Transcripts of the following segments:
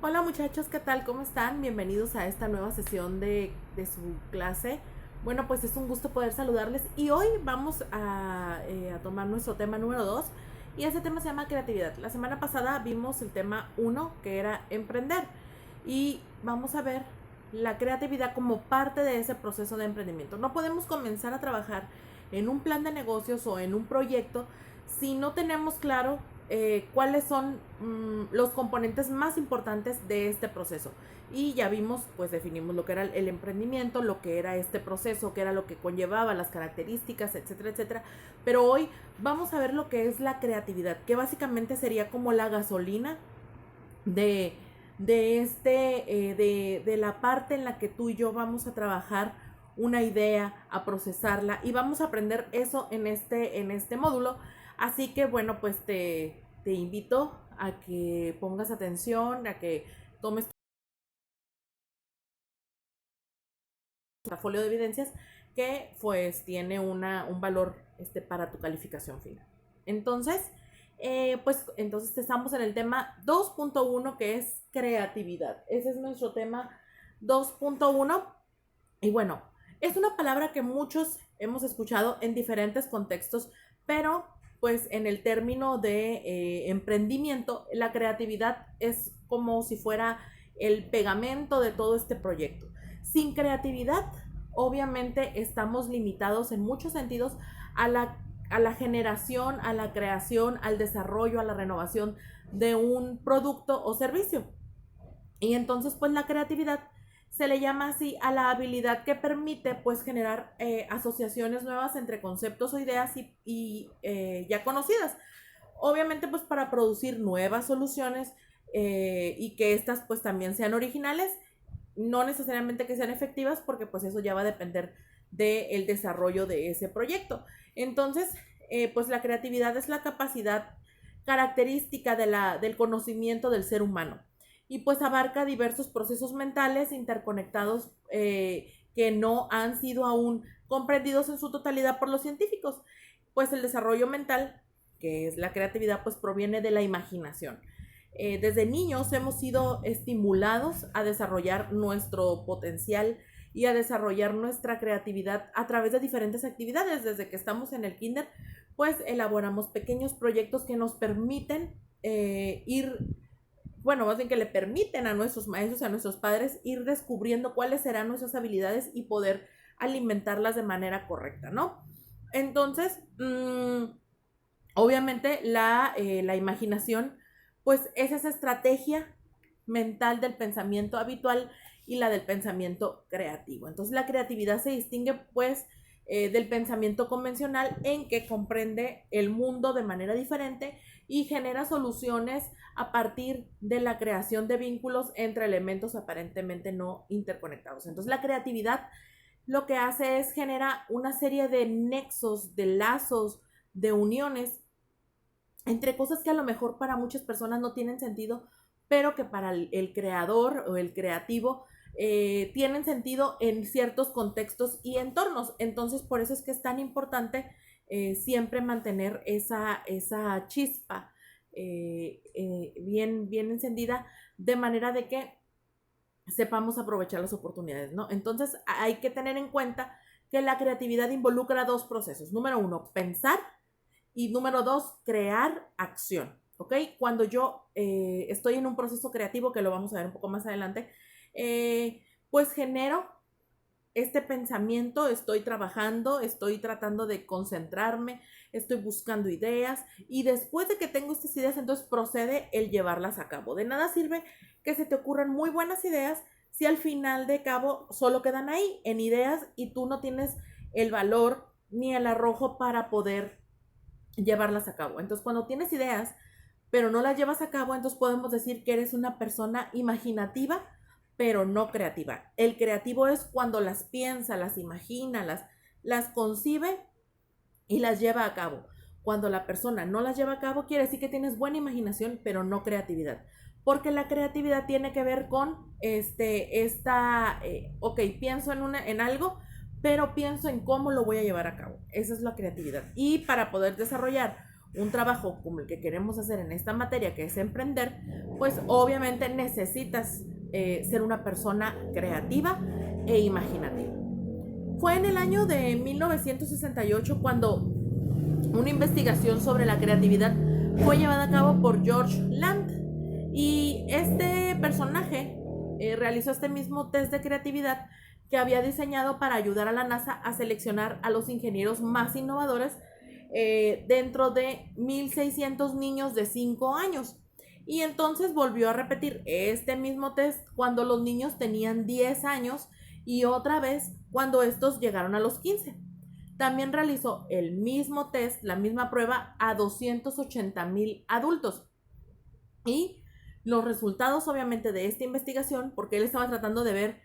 Hola muchachos, ¿qué tal? ¿Cómo están? Bienvenidos a esta nueva sesión de su clase. Bueno, pues es un gusto poder saludarles y hoy vamos a tomar nuestro tema número 2 y ese tema se llama creatividad. La semana pasada vimos el tema 1 que era emprender y vamos a ver la creatividad como parte de ese proceso de emprendimiento. No podemos comenzar a trabajar en un plan de negocios o en un proyecto si no tenemos claro cuáles son los componentes más importantes de este proceso. Y ya vimos, pues definimos lo que era el emprendimiento, lo que era este proceso, qué era lo que conllevaba, las características, etcétera, etcétera. Pero hoy vamos a ver lo que es la creatividad, que básicamente sería como la gasolina de, de la parte en la que tú y yo vamos a trabajar una idea, a procesarla y vamos a aprender eso en este módulo. Así que bueno, pues te invito a que pongas atención, a que tomes tu portafolio de evidencias que pues tiene un valor para tu calificación final. Entonces, pues entonces estamos en el tema 2.1 que es creatividad. Ese es nuestro tema 2.1 y bueno, es una palabra que muchos hemos escuchado en diferentes contextos, pero pues en el término de emprendimiento, la creatividad es como si fuera el pegamento de todo este proyecto. Sin creatividad, obviamente estamos limitados en muchos sentidos a la generación, a la creación, al desarrollo, a la renovación de un producto o servicio. Y entonces, pues la creatividad se le llama así a la habilidad que permite pues generar asociaciones nuevas entre conceptos o ideas y ya conocidas. Obviamente pues para producir nuevas soluciones y que estas pues también sean originales, no necesariamente que sean efectivas porque pues eso ya va a depender del desarrollo de ese proyecto. Entonces, pues la creatividad es la capacidad característica del conocimiento del ser humano y pues abarca diversos procesos mentales interconectados que no han sido aún comprendidos en su totalidad por los científicos. Pues el desarrollo mental, que es la creatividad, pues proviene de la imaginación. Desde niños hemos sido estimulados a desarrollar nuestro potencial y a desarrollar nuestra creatividad a través de diferentes actividades. Desde que estamos en el kinder, pues elaboramos pequeños proyectos que nos permiten más bien que le permiten a nuestros maestros y a nuestros padres ir descubriendo cuáles serán nuestras habilidades y poder alimentarlas de manera correcta, ¿no? Entonces, obviamente la imaginación, pues es esa estrategia mental del pensamiento habitual y la del pensamiento creativo. Entonces la creatividad se distingue pues del pensamiento convencional en que comprende el mundo de manera diferente y genera soluciones a partir de la creación de vínculos entre elementos aparentemente no interconectados. Entonces la creatividad lo que hace es genera una serie de nexos, de lazos, de uniones entre cosas que a lo mejor para muchas personas no tienen sentido, pero que para el creador o el creativo tienen sentido en ciertos contextos y entornos. Entonces, por eso es que es tan importante siempre mantener esa chispa bien encendida, de manera de que sepamos aprovechar las oportunidades, ¿no? Entonces, hay que tener en cuenta que la creatividad involucra dos procesos. Número uno, pensar y número dos, crear acción. ¿Ok? Cuando yo estoy en un proceso creativo, que lo vamos a ver un poco más adelante, pues genero este pensamiento, estoy trabajando, estoy tratando de concentrarme, estoy buscando ideas y después de que tengo estas ideas, entonces procede el llevarlas a cabo. De nada sirve que se te ocurran muy buenas ideas si al final de cabo solo quedan ahí en ideas y tú no tienes el valor ni el arrojo para poder llevarlas a cabo. Entonces, cuando tienes ideas, pero no las llevas a cabo, entonces podemos decir que eres una persona imaginativa, pero no creativa. El creativo es cuando las piensa, las imagina, las concibe y las lleva a cabo. Cuando la persona no las lleva a cabo, quiere decir que tienes buena imaginación, pero no creatividad. Porque la creatividad tiene que ver con ok, pienso en algo, pero pienso en cómo lo voy a llevar a cabo. Esa es la creatividad. Y para poder desarrollar un trabajo como el que queremos hacer en esta materia, que es emprender, pues obviamente necesitas ser una persona creativa e imaginativa. Fue en el año de 1968 cuando una investigación sobre la creatividad fue llevada a cabo por George Land, y este personaje realizó este mismo test de creatividad que había diseñado para ayudar a la NASA a seleccionar a los ingenieros más innovadores dentro de 1.600 niños de 5 años. Y entonces volvió a repetir este mismo test cuando los niños tenían 10 años y otra vez cuando estos llegaron a los 15. También realizó el mismo test, la misma prueba a 280,000 adultos. Y los resultados obviamente de esta investigación, porque él estaba tratando de ver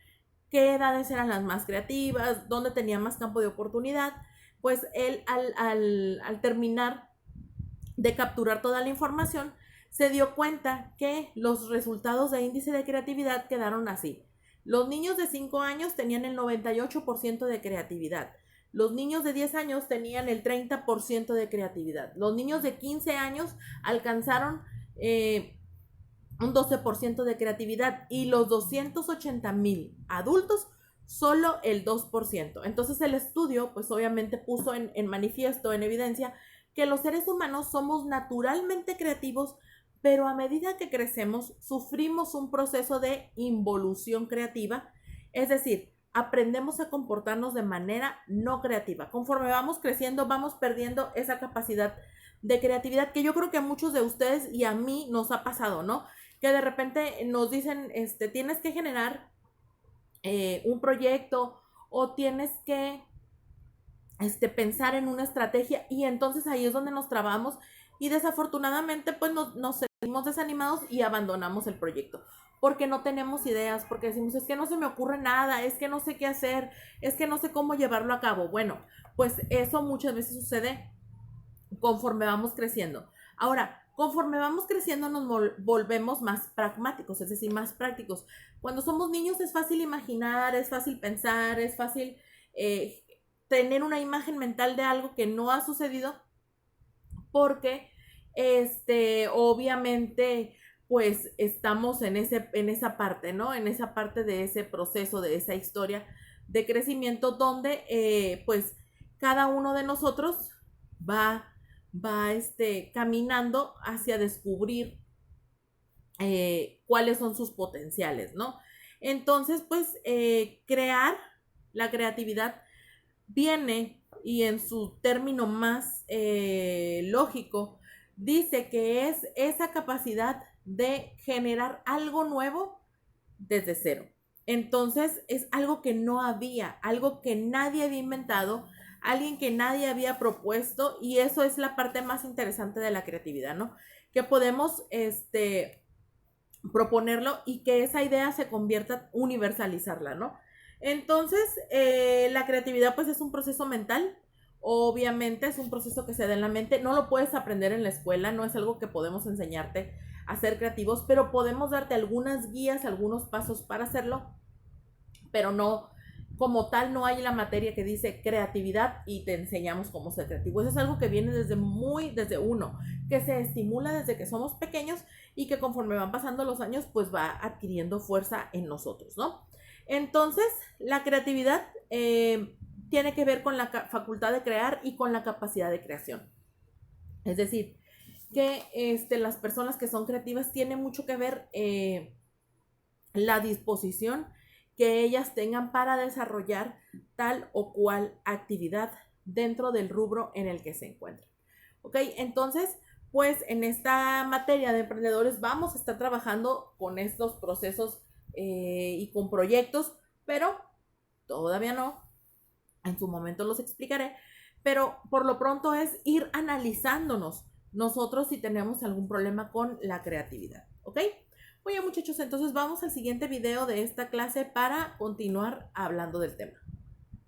qué edades eran las más creativas, dónde tenía más campo de oportunidad, pues él al terminar de capturar toda la información, se dio cuenta que los resultados de índice de creatividad quedaron así. Los niños de 5 años tenían el 98% de creatividad. Los niños de 10 años tenían el 30% de creatividad. Los niños de 15 años alcanzaron un 12% de creatividad, y los 280,000 adultos solo el 2%. Entonces el estudio pues obviamente puso en manifiesto, en evidencia, que los seres humanos somos naturalmente creativos, pero a medida que crecemos sufrimos un proceso de involución creativa, es decir, aprendemos a comportarnos de manera no creativa. Conforme vamos creciendo, vamos perdiendo esa capacidad de creatividad que yo creo que a muchos de ustedes y a mí nos ha pasado, ¿no? Que de repente nos dicen, tienes que generar un proyecto o tienes que pensar en una estrategia, y entonces ahí es donde nos trabamos y desafortunadamente pues nos sentimos desanimados y abandonamos el proyecto porque no tenemos ideas, porque decimos, es que no se me ocurre nada, es que no sé qué hacer, es que no sé cómo llevarlo a cabo. Bueno, pues eso muchas veces sucede conforme vamos creciendo. Ahora, conforme vamos creciendo nos volvemos más pragmáticos, es decir, más prácticos. Cuando somos niños es fácil imaginar, es fácil pensar, es fácil tener una imagen mental de algo que no ha sucedido, porque obviamente pues estamos en esa parte, ¿no? En esa parte de ese proceso, de esa historia de crecimiento donde pues cada uno de nosotros va caminando hacia descubrir cuáles son sus potenciales, ¿no? Entonces, pues crear, la creatividad viene, y en su término más lógico, dice que es esa capacidad de generar algo nuevo desde cero. Entonces es algo que no había, algo que nadie había inventado, alguien que nadie había propuesto, y eso es la parte más interesante de la creatividad, ¿no? Que podemos proponerlo y que esa idea se convierta, universalizarla, ¿no? Entonces, la creatividad pues es un proceso mental, obviamente es un proceso que se da en la mente, no lo puedes aprender en la escuela, no es algo que podemos enseñarte a ser creativos, pero podemos darte algunas guías, algunos pasos para hacerlo, pero no, como tal, no hay la materia que dice creatividad y te enseñamos cómo ser creativo. Eso es algo que viene desde uno, que se estimula desde que somos pequeños y que conforme van pasando los años, pues va adquiriendo fuerza en nosotros, ¿no? Entonces, la creatividad tiene que ver con la facultad de crear y con la capacidad de creación. Es decir, que las personas que son creativas tienen mucho que ver la disposición que ellas tengan para desarrollar tal o cual actividad dentro del rubro en el que se encuentran. ¿Ok? Entonces, pues en esta materia de emprendedores vamos a estar trabajando con estos procesos y con proyectos, pero todavía no. En su momento los explicaré, pero por lo pronto es ir analizándonos nosotros si tenemos algún problema con la creatividad, ¿ok? Oye, muchachos, entonces vamos al siguiente video de esta clase para continuar hablando del tema.